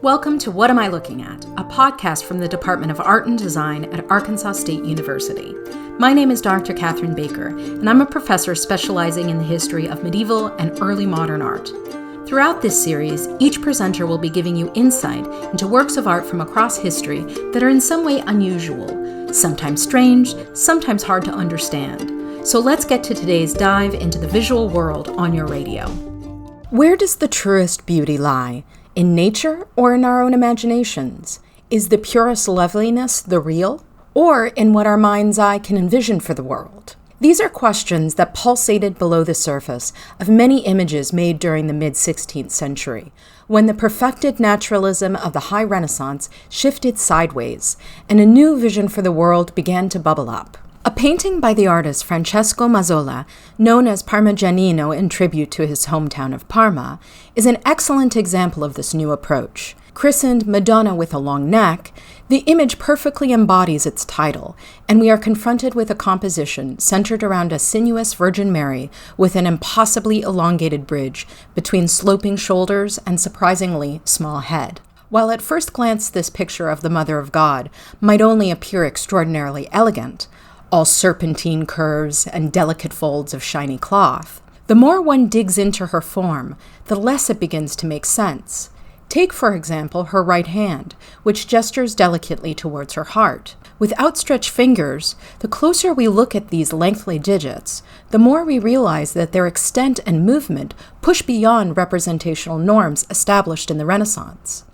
Welcome to What Am I Looking At, a podcast from the Department of Art and Design at Arkansas State University. My name is Dr. Catherine Baker, and I'm a professor specializing in the history of medieval and early modern art. Throughout this series, each presenter will be giving you insight into works of art from across history that are in some way unusual, sometimes strange, sometimes hard to understand. So let's get to today's dive into the visual world on your radio. Where does the truest beauty lie? In nature or in our own imaginations? Is the purest loveliness the real? Or in what our mind's eye can envision for the world? These are questions that pulsated below the surface of many images made during the mid-16th century, when the perfected naturalism of the High Renaissance shifted sideways, and a new vision for the world began to bubble up. A painting by the artist Francesco Mazzola, known as Parmigianino in tribute to his hometown of Parma, is an excellent example of this new approach. Christened Madonna with a long neck, the image perfectly embodies its title, and we are confronted with a composition centered around a sinuous Virgin Mary with an impossibly elongated bridge between sloping shoulders and surprisingly small head. While at first glance this picture of the Mother of God might only appear extraordinarily elegant, all serpentine curves and delicate folds of shiny cloth, the more one digs into her form, the less it begins to make sense. Take, for example, her right hand, which gestures delicately towards her heart. With outstretched fingers, the closer we look at these lengthy digits, the more we realize that their extent and movement push beyond representational norms established in the Renaissance.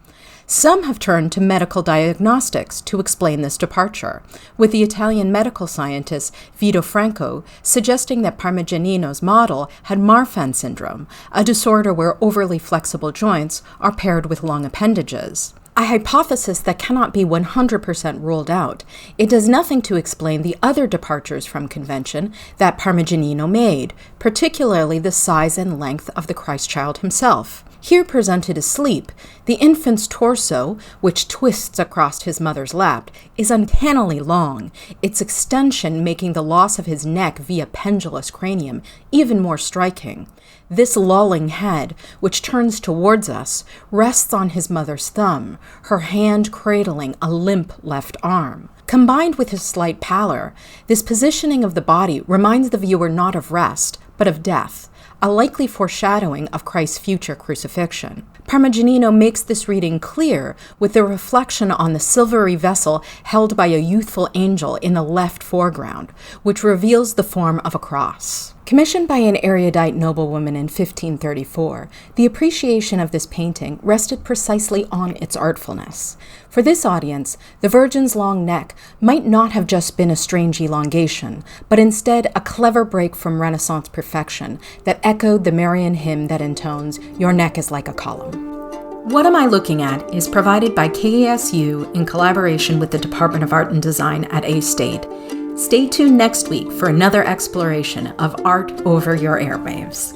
Some have turned to medical diagnostics to explain this departure, with the Italian medical scientist Vito Franco suggesting that Parmigianino's model had Marfan syndrome, a disorder where overly flexible joints are paired with long appendages. A hypothesis that cannot be 100% ruled out. It does nothing to explain the other departures from convention that Parmigianino made, particularly the size and length of the Christ child himself. Here presented asleep, the infant's torso, which twists across his mother's lap, is uncannily long, its extension making the loss of his neck via pendulous cranium even more striking. This lolling head, which turns towards us, rests on his mother's thumb, her hand cradling a limp left arm. Combined with his slight pallor, this positioning of the body reminds the viewer not of rest, but of death, a likely foreshadowing of Christ's future crucifixion. Parmigianino makes this reading clear with the reflection on the silvery vessel held by a youthful angel in the left foreground, which reveals the form of a cross. Commissioned by an erudite noblewoman in 1534, the appreciation of this painting rested precisely on its artfulness. For this audience, the Virgin's long neck might not have just been a strange elongation, but instead a clever break from Renaissance perfection that echoed the Marian hymn that intones, "Your neck is like a column." What Am I Looking At is provided by KASU in collaboration with the Department of Art and Design at A-State. Stay tuned next week for another exploration of art over your airwaves.